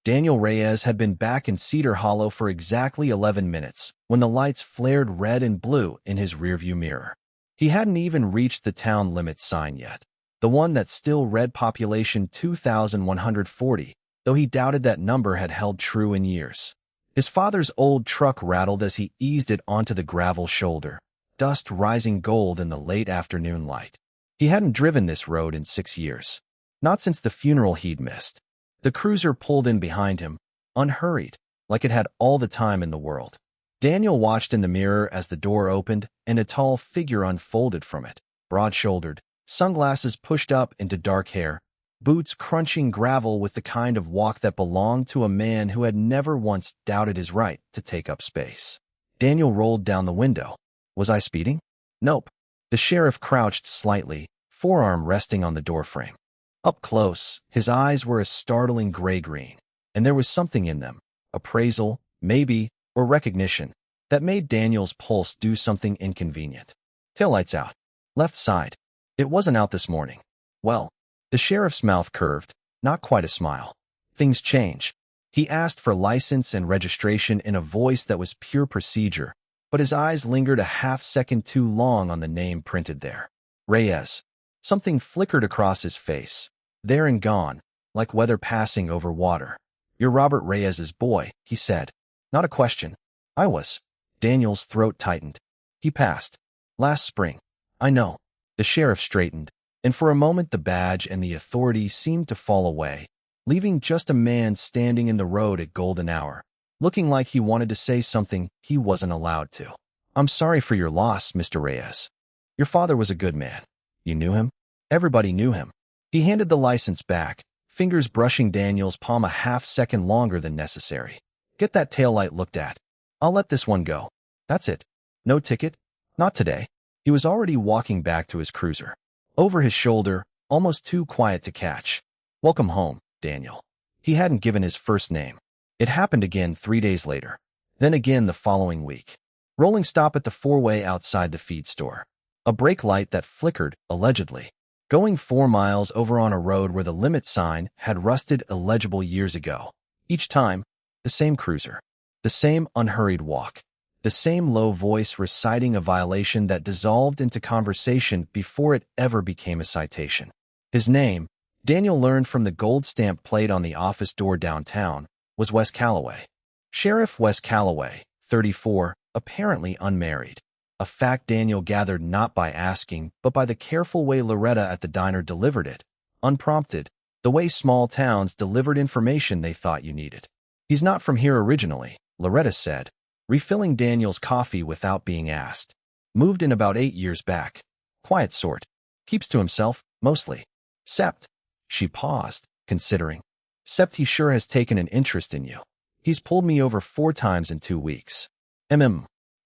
Daniel Reyes had been back in Cedar Hollow for exactly 11 minutes when the lights flared red and blue in his rearview mirror. He hadn't even reached the town limit sign yet, the one that still read population 2,140, though he doubted that number had held true in years. His father's old truck rattled as he eased it onto the gravel shoulder, dust rising gold in the late afternoon light. He hadn't driven this road in 6 years, not since the funeral he'd missed. The cruiser pulled in behind him, unhurried, like it had all the time in the world. Daniel watched in the mirror as the door opened and a tall figure unfolded from it, broad-shouldered, sunglasses pushed up into dark hair, boots crunching gravel with the kind of walk that belonged to a man who had never once doubted his right to take up space. Daniel rolled down the window. Was I speeding? Nope. The sheriff crouched slightly, forearm resting on the doorframe. Up close, his eyes were a startling gray-green, and there was something in them, appraisal, maybe, or recognition, that made Daniel's pulse do something inconvenient. Taillights out. Left side. It wasn't out this morning. Well, the sheriff's mouth curved, not quite a smile. Things change. He asked for license and registration in a voice that was pure procedure, but his eyes lingered a half-second too long on the name printed there. Reyes. Something flickered across his face, there and gone, like weather passing over water. You're Robert Reyes's boy, he said. Not a question. I was. Daniel's throat tightened. He passed. Last spring. I know. The sheriff straightened, and for a moment the badge and the authority seemed to fall away, leaving just a man standing in the road at golden hour, looking like he wanted to say something he wasn't allowed to. I'm sorry for your loss, Mr. Reyes. Your father was a good man. You knew him? Everybody knew him. He handed the license back, fingers brushing Daniel's palm a half-second longer than necessary. Get that taillight looked at. I'll let this one go. That's it. No ticket? Not today. He was already walking back to his cruiser. Over his shoulder, almost too quiet to catch. Welcome home, Daniel. He hadn't given his first name. It happened again 3 days later. Then again the following week. Rolling stop at the four-way outside the feed store. A brake light that flickered, allegedly. Going 4 miles over on a road where the limit sign had rusted illegible years ago. Each time, the same cruiser. The same unhurried walk. The same low voice reciting a violation that dissolved into conversation before it ever became a citation. His name, Daniel learned from the gold stamp plate on the office door downtown, was Wes Calloway. Sheriff Wes Calloway, 34, apparently unmarried. A fact Daniel gathered not by asking, but by the careful way Loretta at the diner delivered it, unprompted, the way small towns delivered information they thought you needed. He's not from here originally, Loretta said, refilling Daniel's coffee without being asked. Moved in about 8 years back. Quiet sort. Keeps to himself, mostly. Sept. She paused, considering. Sept he sure has taken an interest in you. He's pulled me over 4 times in 2 weeks.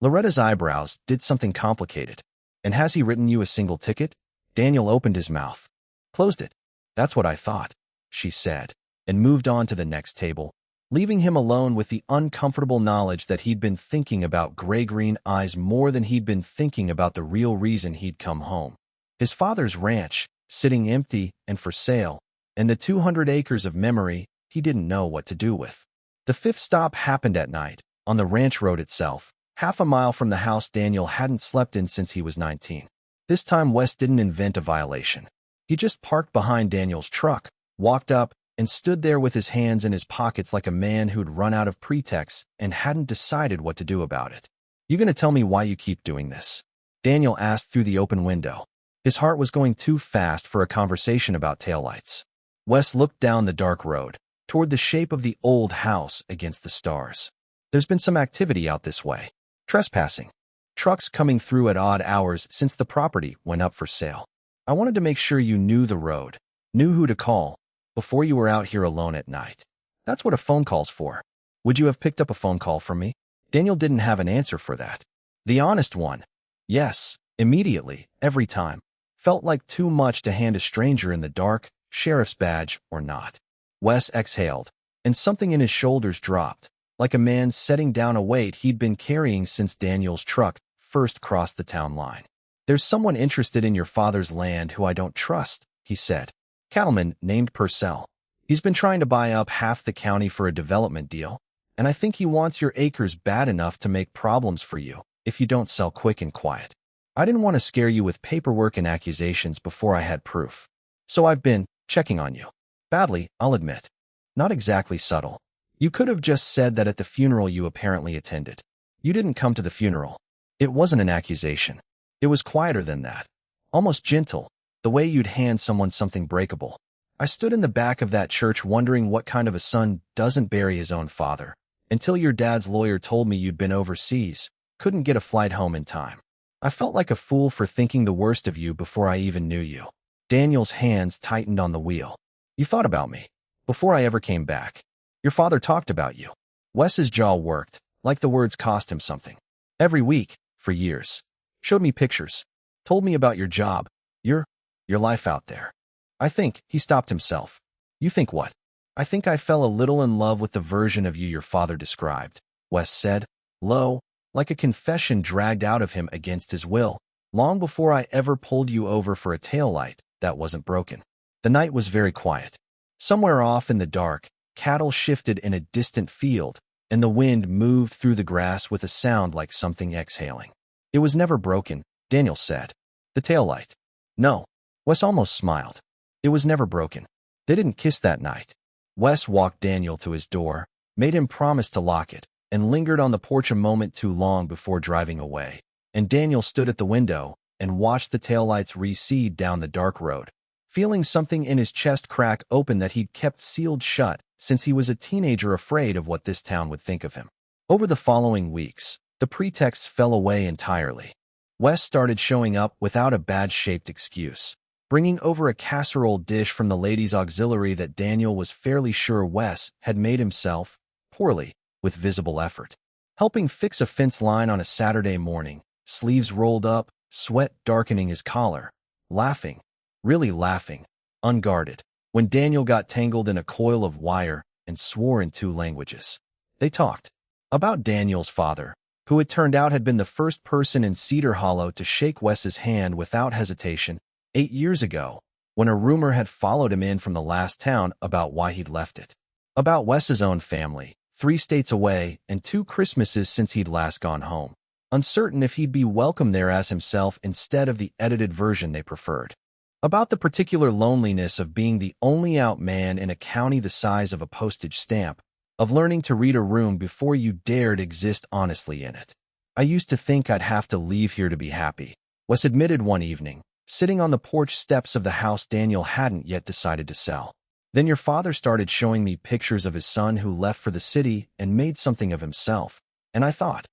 Loretta's eyebrows did something complicated. And has he written you a single ticket? Daniel opened his mouth. Closed it. That's what I thought, she said, and moved on to the next table, leaving him alone with the uncomfortable knowledge that he'd been thinking about gray-green eyes more than he'd been thinking about the real reason he'd come home. His father's ranch, sitting empty and for sale, and the 200 acres of memory he didn't know what to do with. The 5th stop happened at night, on the ranch road itself, half a mile from the house Daniel hadn't slept in since he was 19. This time Wes didn't invent a violation. He just parked behind Daniel's truck, walked up, and stood there with his hands in his pockets like a man who'd run out of pretexts and hadn't decided what to do about it. You gonna tell me why you keep doing this? Daniel asked through the open window. His heart was going too fast for a conversation about taillights. Wes looked down the dark road, toward the shape of the old house against the stars. There's been some activity out this way. Trespassing. Trucks coming through at odd hours since the property went up for sale. I wanted to make sure you knew the road, knew who to call, before you were out here alone at night. That's what a phone call's for. Would you have picked up a phone call from me? Daniel didn't have an answer for that. The honest one. Yes, immediately, every time. Felt like too much to hand a stranger in the dark, sheriff's badge or not. Wes exhaled, and something in his shoulders dropped, like a man setting down a weight he'd been carrying since Daniel's truck first crossed the town line. There's someone interested in your father's land who I don't trust, he said. Cattleman named Purcell. He's been trying to buy up half the county for a development deal, and I think he wants your acres bad enough to make problems for you if you don't sell quick and quiet. I didn't want to scare you with paperwork and accusations before I had proof. So I've been checking on you. Badly, I'll admit. Not exactly subtle. You could have just said that at the funeral you apparently attended. You didn't come to the funeral. It wasn't an accusation. It was quieter than that. Almost gentle, the way you'd hand someone something breakable. I stood in the back of that church wondering what kind of a son doesn't bury his own father, until your dad's lawyer told me you'd been overseas, couldn't get a flight home in time. I felt like a fool for thinking the worst of you before I even knew you. Daniel's hands tightened on the wheel. You thought about me. Before I ever came back. Your father talked about you. Wes's jaw worked, like the words cost him something. Every week, for years. Showed me pictures. Told me about your job. Your life out there. I think, he stopped himself. You think what? I think I fell a little in love with the version of you your father described, Wes said, low, like a confession dragged out of him against his will, long before I ever pulled you over for a taillight that wasn't broken. The night was very quiet. Somewhere off in the dark, cattle shifted in a distant field, and the wind moved through the grass with a sound like something exhaling. It was never broken, Daniel said. The taillight. No. Wes almost smiled. It was never broken. They didn't kiss that night. Wes walked Daniel to his door, made him promise to lock it, and lingered on the porch a moment too long before driving away. And Daniel stood at the window and watched the taillights recede down the dark road, feeling something in his chest crack open that he'd kept sealed shut since he was a teenager afraid of what this town would think of him. Over the following weeks, the pretexts fell away entirely. Wes started showing up without a bad-shaped excuse, bringing over a casserole dish from the ladies' auxiliary that Daniel was fairly sure Wes had made himself, poorly, with visible effort. Helping fix a fence line on a Saturday morning, sleeves rolled up, sweat darkening his collar, laughing, really laughing, unguarded, when Daniel got tangled in a coil of wire and swore in 2 languages. They talked about Daniel's father, who it turned out had been the first person in Cedar Hollow to shake Wes's hand without hesitation 8 years ago, when a rumor had followed him in from the last town about why he'd left it. About Wes's own family, 3 states away and 2 Christmases since he'd last gone home, uncertain if he'd be welcome there as himself instead of the edited version they preferred. About the particular loneliness of being the only out man in a county the size of a postage stamp, of learning to read a room before you dared exist honestly in it. I used to think I'd have to leave here to be happy, Wes admitted one evening, sitting on the porch steps of the house Daniel hadn't yet decided to sell. Then your father started showing me pictures of his son who left for the city and made something of himself, and I thought,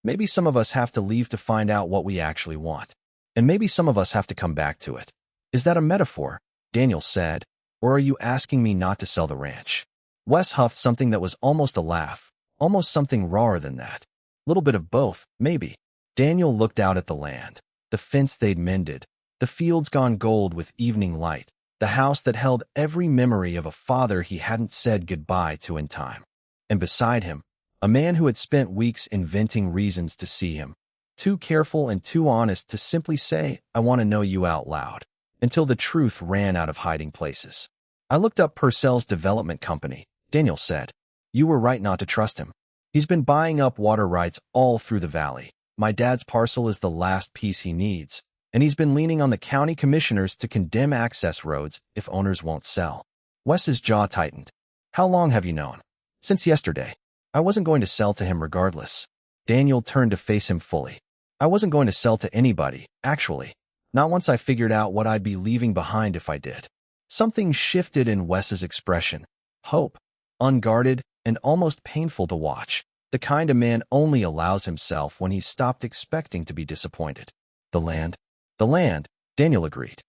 maybe some of us have to leave to find out what we actually want, and maybe some of us have to come back to it. Is that a metaphor? Daniel said, or are you asking me not to sell the ranch? Wes huffed something that was almost a laugh, almost something rawer than that. Little bit of both, maybe. Daniel looked out at the land, the fence they'd mended, the fields gone gold with evening light, the house that held every memory of a father he hadn't said goodbye to in time. And beside him, a man who had spent weeks inventing reasons to see him, too careful and too honest to simply say, I want to know you out loud, until the truth ran out of hiding places. I looked up Purcell's development company, Daniel said. You were right not to trust him. He's been buying up water rights all through the valley. My dad's parcel is the last piece he needs, and he's been leaning on the county commissioners to condemn access roads if owners won't sell. Wes's jaw tightened. How long have you known? Since yesterday. I wasn't going to sell to him regardless. Daniel turned to face him fully. I wasn't going to sell to anybody, actually. Not once I figured out what I'd be leaving behind if I did. Something shifted in Wes's expression. Hope. Unguarded and almost painful to watch. The kind a man only allows himself when he's stopped expecting to be disappointed. The land. The land, Daniel agreed.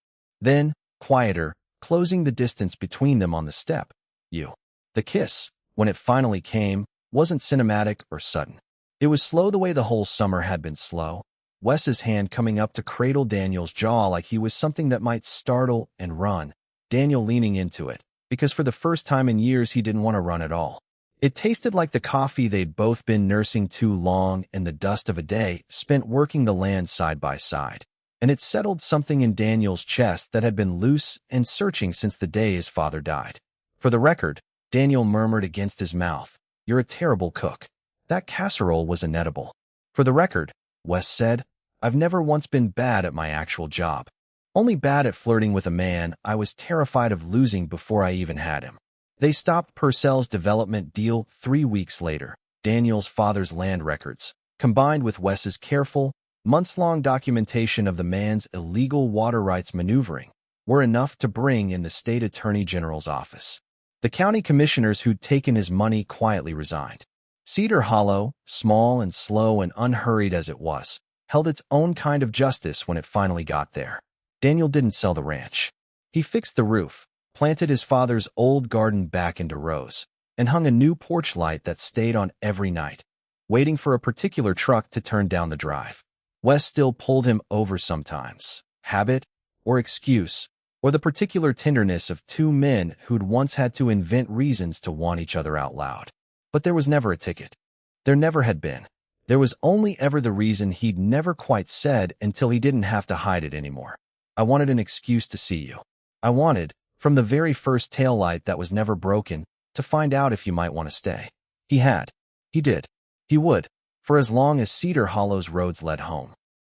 Then, quieter, closing the distance between them on the step. You. The kiss, when it finally came, wasn't cinematic or sudden. It was slow the way the whole summer had been slow. Wes's hand coming up to cradle Daniel's jaw like he was something that might startle and run. Daniel leaning into it, because for the first time in years he didn't want to run at all. It tasted like the coffee they'd both been nursing too long and the dust of a day spent working the land side by side. And it settled something in Daniel's chest that had been loose and searching since the day his father died. For the record, Daniel murmured against his mouth, "You're a terrible cook. That casserole was inedible." For the record, Wes said, "I've never once been bad at my actual job. Only bad at flirting with a man I was terrified of losing before I even had him." They stopped Purcell's development deal 3 weeks later. Daniel's father's land records, combined with Wes's careful, months-long documentation of the man's illegal water rights maneuvering, were enough to bring in the state attorney general's office. The county commissioners who'd taken his money quietly resigned. Cedar Hollow, small and slow and unhurried as it was, held its own kind of justice when it finally got there. Daniel didn't sell the ranch. He fixed the roof, planted his father's old garden back into rows, and hung a new porch light that stayed on every night, waiting for a particular truck to turn down the drive. Wes still pulled him over sometimes. Habit, or excuse, or the particular tenderness of two men who'd once had to invent reasons to want each other out loud. But there was never a ticket. There never had been. There was only ever the reason he'd never quite said until he didn't have to hide it anymore. "I wanted an excuse to see you. I wanted, from the very first taillight that was never broken, to find out if you might want to stay." He had. He did. He would, for as long as Cedar Hollow's roads led home.